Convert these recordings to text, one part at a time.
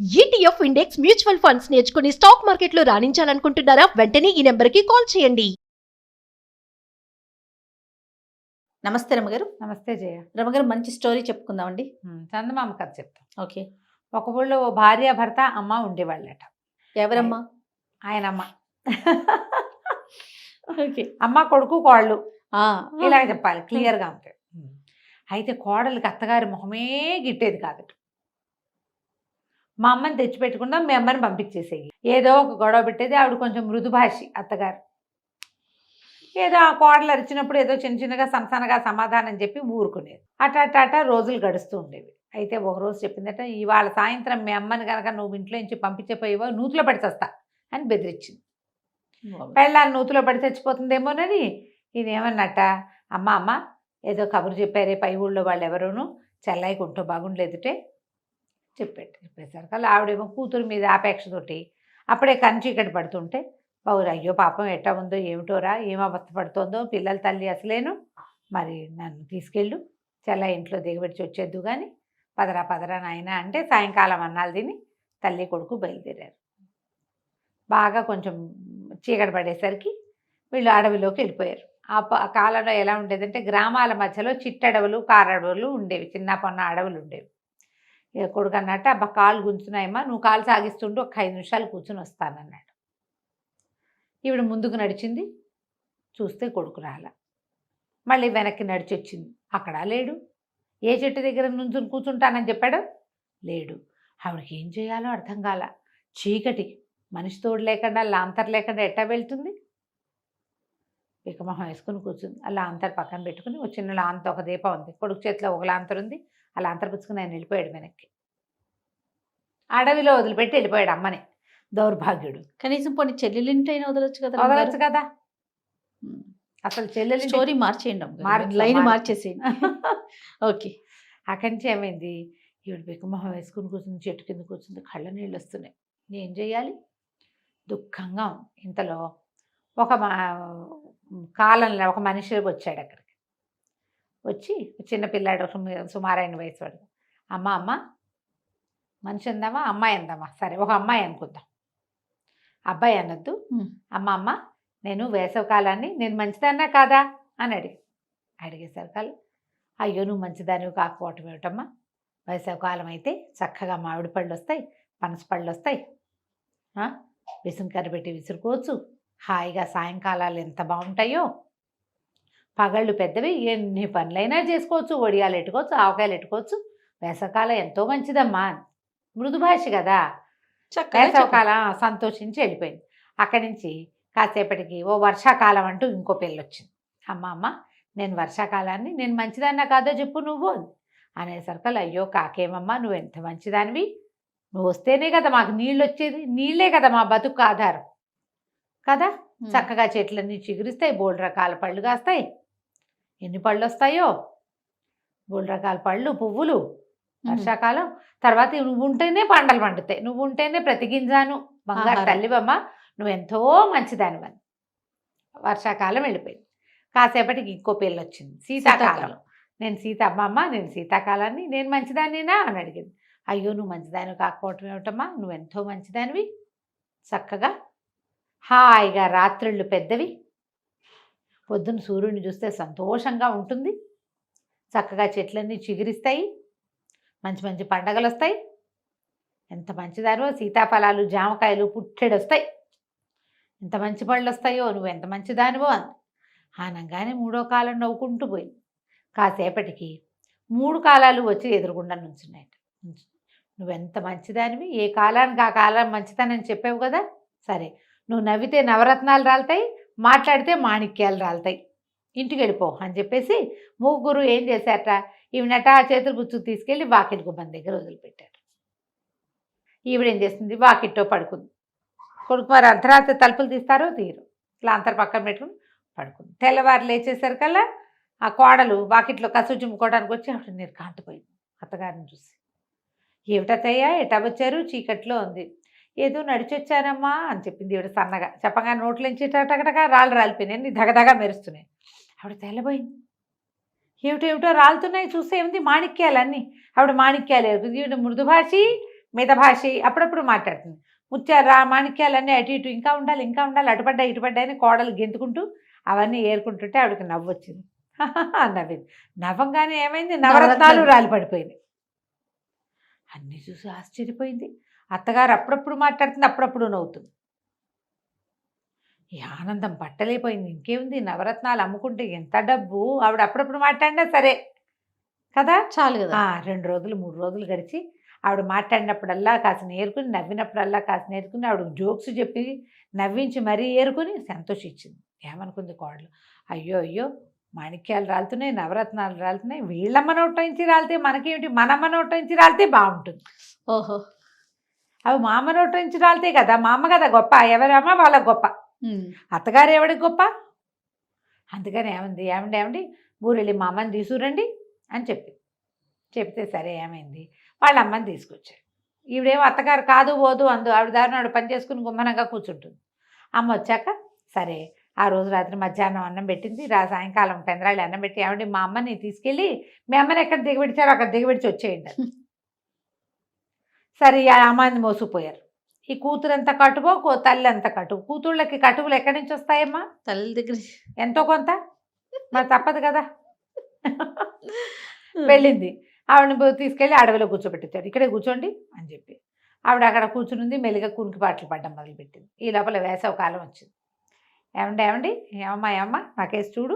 ETF index mutual funds నేర్చుకుని stock మార్కెట్లో రాణించాలనుకుంటున్నారా? వెంటనే ఈ నెంబర్కి కాల్ చేయండి. నమస్తే రమగారు. నమస్తే జయ. రమగారు, మంచి స్టోరీ చెప్పుకుందామండి. చందమామ కథ చెప్తాం. ఓకే. ఒక ఊళ్ళో ఓ భార్య భర్త అమ్మ ఉండేవాళ్ళట. ఎవరమ్మా? ఆయనమ్మ. ఓకే. అమ్మ కొడుకు కోళ్ళు ఆ, ఇలాగ చెప్పాలి, క్లియర్గా ఉంటాయి. అయితే కోడలికి అత్తగారి మొహమే గిట్టేది కాదట. మా అమ్మని తెచ్చిపెట్టకుండా మీ అమ్మని పంపించేసేయి, ఏదో ఒక గొడవ పెట్టేది. ఆవిడ కొంచెం మృదుభాషి అత్తగారు. ఏదో ఆ కోడలు అరిచినప్పుడు ఏదో చిన్న చిన్నగా సనసనగా సమాధానం చెప్పి ఊరుకునేది. అట రోజులు గడుస్తూ ఉండేవి. అయితే ఒకరోజు చెప్పిందట, ఇవాళ సాయంత్రం మీ అమ్మని కనుక నువ్వు ఇంట్లో నుంచి పంపించేపోయేవో నూతులో పడి చస్తా అని బెదిరించింది. పెళ్ళాన్ని నూతులో పడి చచ్చిపోతుందేమోనని ఇదేమన్నట్ట, అమ్మ ఏదో కబురు చెప్పారే పై ఊళ్ళో వాళ్ళు ఎవరోనూ చెల్లాయికి ఉంటూ బాగుండలేదుటే చెప్పేసరికి ఆవిడేమో కూతురు మీద ఆపేక్షతోటి అప్పుడే చీకటి పడుతుంటే బావురు, అయ్యో పాపం ఎట్టా ఉందో ఏమిటోరా, ఏం అవస్థ పడుతుందో, పిల్లల తల్లి అసలేను, మరి నన్ను తీసుకెళ్ళు చెల్ల ఇంట్లో దిగబెట్టి వచ్చేద్దు కానీ పదరా నాయన అంటే సాయంకాలం అన్నాలు తిని తల్లి కొడుకు బయలుదేరారు. బాగా కొంచెం చీకటి పడేసరికి వీళ్ళు అడవిలోకి వెళ్ళిపోయారు. ఆ కాలంలో ఎలా ఉండేదంటే గ్రామాల మధ్యలో చిట్టడవులు కారడవులు ఉండేవి, చిన్న పొన్న అడవులు ఉండేవి. ఇక కొడుకు అన్నట్టు, అబ్బా కాళ్ళు గుంజుతున్నాయమ్మా, నువ్వు కాలు సాగిస్తుంటూ ఒక 5 నిమిషాలు కూర్చుని వస్తానన్నాడు. ఈవిడ ముందుకు నడిచింది, చూస్తే కొడుకు రాల. మళ్ళీ వెనక్కి నడిచి వచ్చింది, అక్కడ లేడు. ఏ చెట్టు దగ్గర నుంచుని కూర్చుంటానని చెప్పాడు, లేడు. ఆవిడకి ఏం చేయాలో అర్థం కాల. చీకటి, మనిషి తోడు లేకుండా లాంతర్ లేకుండా ఎట్టా వెళ్తుంది. పికమొహం వేసుకుని కూర్చుంది. ఆ లాంతర్ పక్కన పెట్టుకుని ఒక చిన్న లాంత, ఒక దీపం ఉంది, కొడుకు చేతిలో ఒక లాంతర్ ఉంది. ఆ లాంతర్ పుచ్చుకుని ఆయన వెళ్ళిపోయాడు వెనక్కి. అడవిలో వదిలిపెట్టి వెళ్ళిపోయాడు అమ్మని. దౌర్భాగ్యుడు. కనీసం పోనీ చెల్లెలింటైనా వదలొచ్చు కదా. వదలొచ్చు కదా. అసలు చెల్లెలి స్టోరీ మార్చేయండి, లైన్ మార్చేసేయండి. ఓకే. అక్కడి నుంచి ఏమైంది, ఈవిడ పికమొహం వేసుకుని కూర్చుంది, చెట్టు కింద కూర్చుంది, కళ్ళ నీళ్ళు వస్తున్నాయి. ఏం చేయాలి, దుఃఖంగా ఉంది. ఇంతలో ఒక కాలంలో ఒక మనిషి వచ్చాడు అక్కడికి. వచ్చి చిన్న పిల్లాడు, సుమారైన వయసు వాడు. అమ్మ మనిషి అందామా అమ్మాయి అందామా, సరే ఒక అమ్మాయి అనుకుందాం, అబ్బాయి అనొద్దు. అమ్మ నేను వేసవకాలాన్ని నేను మంచిదన్నా కాదా అని అడిగేసరికాలు, అయ్యో నువ్వు మంచిదానివి కాకపోవటం ఏమిటమ్మా, వేసవకాలం అయితే చక్కగా మామిడి పళ్ళు వస్తాయి, పనస పళ్ళు వస్తాయి, విసురుకర్ర పెట్టి విసురుకోవచ్చు, హాయిగా సాయంకాలాలు ఎంత బాగుంటాయో, పగళ్ళు పెద్దవి, ఎన్ని పనులైనా చేసుకోవచ్చు, వడియాలు ఎట్టుకోవచ్చు, ఆవకాయలు ఎట్టుకోవచ్చు, వేసవకాలం ఎంతో మంచిదమ్మా. మృదుభాష కదా. వేసవకాలం సంతోషించి వెళ్ళిపోయింది. అక్కడి నుంచి కాసేపటికి ఓ వర్షాకాలం అంటూ ఇంకో పెళ్ళి వచ్చింది. అమ్మ నేను వర్షాకాలాన్ని నేను మంచిదాన్నా కాదో చెప్పు నువ్వు అనేసరికల్, అయ్యో కాకేమమ్మా నువ్వు ఎంత మంచిదానివి, నువ్వు వస్తేనే కదా మాకు నీళ్ళు వచ్చేది, నీళ్ళే కదా మా బతుకు ఆధారం కదా. చక్కగా చెట్లన్నీ చిగురిస్తాయి, బోల్డ్ రకాల పళ్ళు కాస్తాయి, ఎన్ని పళ్ళు వస్తాయో, బోల్డ్ రకాల పళ్ళు పువ్వులు వర్షాకాలం. తర్వాత నువ్వు ఉంటేనే పంటలు పండుతాయి, నువ్వు ఉంటేనే ప్రతి గింజాను బంగారు తల్లివమ్మ, నువ్వెంతో మంచిదానివని. వర్షాకాలం వెళ్ళిపోయింది. కాసేపటికి ఇంకో పెళ్ళి వచ్చింది, శీతాకాలం. నేను నేను శీతాకాలాన్ని నేను మంచిదానినా అని అడిగింది. అయ్యో నువ్వు మంచిదానివి కాకపోవటం ఏమిటమ్మా, నువ్వెంతో మంచిదానివి, చక్కగా హాయిగా రాత్రిళ్ళు పెద్దవి, పొద్దున్న సూర్యుడిని చూస్తే సంతోషంగా ఉంటుంది, చక్కగా చెట్లన్నీ చిగురిస్తాయి, మంచి మంచి పండగలు వస్తాయి, ఎంత మంచిదానివో, సీతాఫలాలు జామకాయలు పుట్టెడు వస్తాయి, ఎంత మంచి పళ్ళు వస్తాయో, నువ్వు ఎంత మంచిదానివో అని ఆనంగానే మూడో కాలం నవ్వుకుంటూ పోయింది. కాసేపటికి 3 కాలాలు వచ్చి ఎదురుగుండా నుంచున్నాయి. నువ్వెంత మంచిదానివి, ఏ కాలానికి ఆ కాలం మంచిదానని చెప్పావు కదా, సరే నువ్వు నవ్వితే నవరత్నాలు రాలుతాయి, మాట్లాడితే మాణిక్యాలు రాలుతాయి, ఇంటికి వెళ్ళిపో అని చెప్పేసి ముగ్గురు ఏం చేశారట, ఈవినట చేతులు పుచ్చుకు తీసుకెళ్ళి వాకిటి గుమ్మం దగ్గర వదిలిపెట్టారు. ఈవిడేం చేస్తుంది, వాకిట్లో పడుకుంది. కొడుకు మరి అర్ధరాత్రి తలుపులు తీస్తారో తీరు, ఇట్లా అంతర్ పక్కన పెట్టుకుని పడుకుంది. తెల్లవారు లేచేసరికల్లా ఆ కోడలు వాకిట్లో కసు చుమ్ముకోవడానికి వచ్చి ఆవిడ నిర్కాంతపోయింది అత్తగారిని చూసి. ఏమిటత్తయ్యా ఎటా వచ్చారు, చీకట్లో ఉంది. ఏదో నడిచొచ్చానమ్మా అని చెప్పింది ఈవిడ సన్నగా. చెప్పగా నోట్లోంచి టకటగా రాళ్ళు రాలిపోయినాయి, దగదగా మెరుస్తున్నాయి. ఆవిడ తెల్లబోయింది. ఏమిటో రాలుతున్నాయి, చూస్తే ఏముంది మాణిక్యాలన్నీ. ఆవిడ మాణిక్యాలు ఈవిడ మృదుభాషి, మితభాషి అప్పుడప్పుడు మాట్లాడుతుంది. ముత్యాలు మాణిక్యాలన్నీ అటు ఇటు ఇంకా ఉండాలి అటుపడ్డా ఇటుపడ్డా అని కోడలు గెంతుకుంటూ అవన్నీ ఏరుకుంటుంటే ఆవిడకి నవ్వు వచ్చింది. నవ్వింది. నవ్వంగానే ఏమైంది, నవరత్నాలు రాలి పడిపోయింది. అన్నీ చూసి ఆశ్చర్యపోయింది. అత్తగారు అప్పుడప్పుడు మాట్లాడుతుంది, అప్పుడప్పుడు నవ్వుతుంది. ఈ ఆనందం పట్టలేకపోయింది. ఇంకేముంది, నవరత్నాలు అమ్ముకుంటే ఎంత డబ్బు. ఆవిడ అప్పుడప్పుడు మాట్లాడినా సరే కదా, చాలు కదా. 2 రోజులు 3 రోజులు గడిచి ఆవిడ మాట్లాడినప్పుడల్లా కాస్త నేర్చుకుని, నవ్వినప్పుడల్లా కాస్త నేర్చుకుని, ఆవిడ జోక్స్ చెప్పి నవ్వించి మరీ ఏరుకుని సంతోషించింది. ఏమనుకుంది కోడలు, అయ్యో అయ్యో మాణిక్యాలు రాలుతున్నాయి, నవరత్నాలు రాలుతున్నాయి, వీళ్ళమ్మ నోట నుంచి రాలితే మనకేమిటి, మనమ్మ నోట నుంచి రాలితే బాగుంటుంది. ఓహో, అవి మా అమ్మ నోట నుంచి రాలితే కదా, మా అమ్మ కదా గొప్ప, ఎవరమ్మ వాళ్ళ గొప్ప, అత్తగారు ఎవడికి గొప్ప. అందుకని ఏమండి ఊరెళ్ళి మా అమ్మని తీసుకురండి అని చెప్తే సరే ఏమైంది, వాళ్ళ అమ్మని తీసుకొచ్చారు. ఈవిడేమో అత్తగారు కాదు పోదు అందు, ఆవిడ దారిని ఆవిడ పని చేసుకుని గుమ్మనంగా కూర్చుంటుంది. అమ్మ వచ్చాక సరే ఆ రోజు రాత్రి మధ్యాహ్నం అన్నం పెట్టింది, సాయంకాలం పెందరాళ్ళు అన్నం పెట్టి, ఏమండి మా అమ్మని తీసుకెళ్ళి మీ అమ్మని ఎక్కడ దిగబెడిచారో అక్కడ దిగబెడిచి వచ్చేయండి. సరే ఆ అమ్మాయిని మోసుకుపోయారు. ఈ కూతురు ఎంత కటువో తల్లి అంత కటువు. కూతుళ్ళకి కటువులు ఎక్కడి నుంచి వస్తాయమ్మా, తల్లి దగ్గర ఎంతో కొంత, మరి తప్పదు కదా. వెళ్ళింది, ఆవిడని తీసుకెళ్ళి అడవిలో కూర్చోబెట్టించారు. ఇక్కడే కూర్చోండి అని చెప్పి ఆవిడ అక్కడ కూర్చునింది. మెల్లిగా కునికి పాటలు పడ్డం మొదలుపెట్టింది. ఈ లోపల వేసవ కాలం వచ్చింది. ఏమండి ఏమమ్మా నాకేసి చూడు,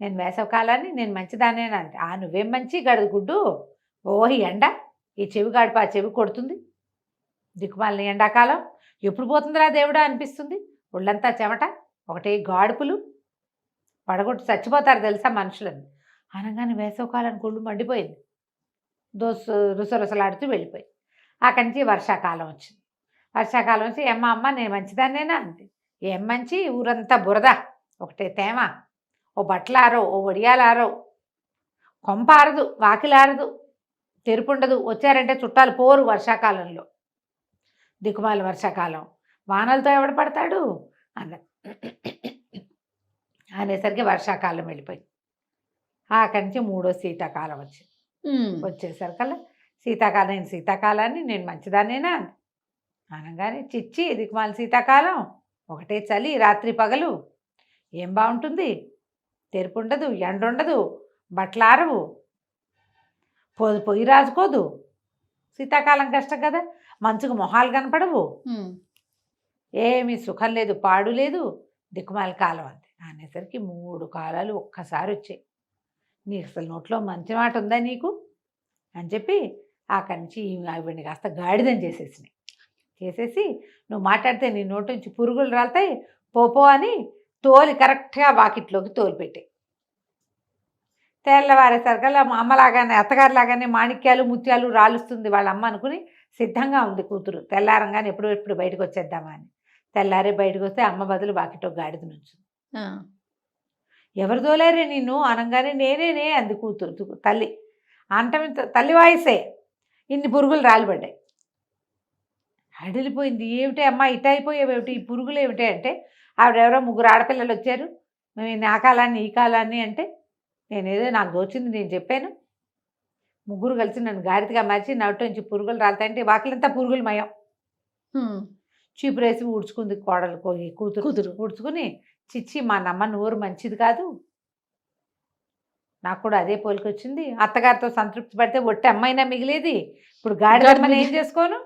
నేను వేసవ కాలాన్ని నేను మంచిదానేనా అంటే, నువ్వేం మంచి గడదు గుడ్డు, ఓహి ఎండ, ఈ చెవి గాడిప ఆ చెవి కొడుతుంది, దిక్కుమాలని ఎండాకాలం ఎప్పుడు పోతుందిరా దేవుడా అనిపిస్తుంది, ఒళ్ళంతా చెమట, ఒకటే గాడుపులు, పడగొట్టు చచ్చిపోతారు తెలుసా మనుషులని అనగానే వేసవకాలానికి ఒళ్ళు మండిపోయింది. రుసరుసలాడుతూ వెళ్ళిపోయింది. అక్కడి నుంచి వర్షాకాలం వచ్చింది. వర్షాకాలం వచ్చి అమ్మ నేను మంచిదాన్నేనా అంతే. ఏం మంచి, ఊరంతా బురద, ఒకటే తేమ, ఓ బట్టలారో ఓ వడియాలారో, కొంపారదు వాకిలారదు, తెరుపుండదు, వచ్చారంటే చుట్టాలు పోరు వర్షాకాలంలో, దిక్కుమాల వర్షాకాలం, వానలతో ఎవడ పడతాడు అనేసరికి వర్షాకాలం వెళ్ళిపోయింది. అక్కడి నుంచి 3వ శీతాకాలం వచ్చింది. వచ్చేసరికల్లా శీతాకాలాన్ని నేను మంచిదాన్నేనా అనగానే, చిచ్చి దిక్కుమాల శీతాకాలం, ఒకటే చలి రాత్రి పగలు, ఏం బాగుంటుంది, తెరుపు ఉండదు, ఎండ ఉండదు, బట్టలారవు, పొయ్యి రాజుకోదు, శీతాకాలం కష్టం కదా, మంచుకు మొహాలు కనపడవు, ఏమీ సుఖం లేదు, పాడు లేదు, దిక్కుమాల కాలం అంతే అనేసరికి 3 కాలాలు ఒక్కసారి వచ్చాయి. నీకు అసలు నోట్లో మంచి మాట ఉందా నీకు అని చెప్పి అక్కడి నుంచి ఆవిడ్ని కాస్త గాడిదని చేసేసి నువ్వు మాట్లాడితే నీ నోటి నుంచి పురుగులు రాలుతాయి, పోపో అని తోలి కరెక్ట్గా వాకిట్లోకి తోలిపెట్టాయి. తెల్లవారేసరికల్లా మా అమ్మలాగానే అత్తగారిలాగానే మాణిక్యాలు ముత్యాలు రాలుస్తుంది వాళ్ళ అమ్మ అనుకుని సిద్ధంగా ఉంది కూతురు. తెల్లారంగానే ఎప్పుడు బయటకు వచ్చేద్దామా అని. తెల్లారే బయటకు వస్తే అమ్మ బదులు వాకిట్లో గాడిద నుంచి, ఎవరు తోలారే నిన్ను అనగానే నేనే అంది కూతురు. తల్లి అంటమి తల్లి వాయిసే, ఇన్ని పురుగులు రాలిపడ్డాయి. అడిలిపోయింది. ఏమిటి అమ్మ ఇట అయిపోయేవేమిటి, ఈ పురుగులు ఏమిటి అంటే, ఆవిడెవరో 3 ఆడపిల్లలు వచ్చారు, మేము ఆ కాలాన్ని ఈ కాలాన్ని అంటే, నేనేదో నాకు దోచింది నేను చెప్పాను, 3 కలిసి నన్ను గాడిదగా మార్చి నోటి నుంచి పురుగులు రాలుతాయంటే వాకిలంతా పురుగులు మయం. చీపురేసి ఊడ్చుకుంది కోడలు, కూతురు ఊడ్చుకుని, చిచ్చి మా నమ్మ నోరు మంచిది కాదు, నాకు కూడా అదే పోలికొచ్చింది, అత్తగారితో సంతృప్తి పడితే ఒట్టి అమ్మైనా మిగిలేది, ఇప్పుడు గాడిదమ్మని ఏం చేసుకోను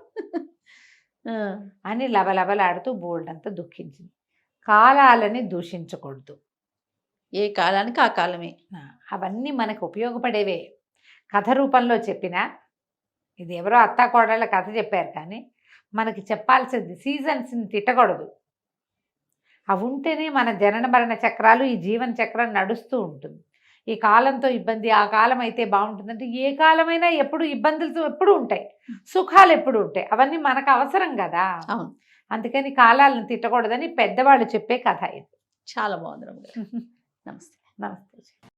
అని లబలబలాడుతూ బోల్డంతా దుఃఖించింది. కాలాలని దూషించకూడదు, ఏ కాలానికి ఆ కాలమే. అవన్నీ మనకు ఉపయోగపడేవే. కథ రూపంలో చెప్పినా, ఇది ఎవరో అత్తా కోడళ్ళ కథ చెప్పారు కానీ మనకి చెప్పాల్సింది సీజన్స్ని తిట్టకూడదు. అవి ఉంటేనే మన జనన మరణ చక్రాలు, ఈ జీవన చక్రం నడుస్తూ ఉంటుంది. ఈ కాలంతో ఇబ్బంది, ఆ కాలం అయితే బాగుంటుందంటే, ఏ కాలమైనా ఎప్పుడు ఇబ్బందులతో ఎప్పుడు ఉంటాయి, సుఖాలు ఎప్పుడు ఉంటాయి, అవన్నీ మనకు అవసరం కదా. అందుకని కాలాలను తిట్టకూడదని పెద్దవాళ్ళు చెప్పే కథ ఇది. చాలా బాగుంది. నమస్తే.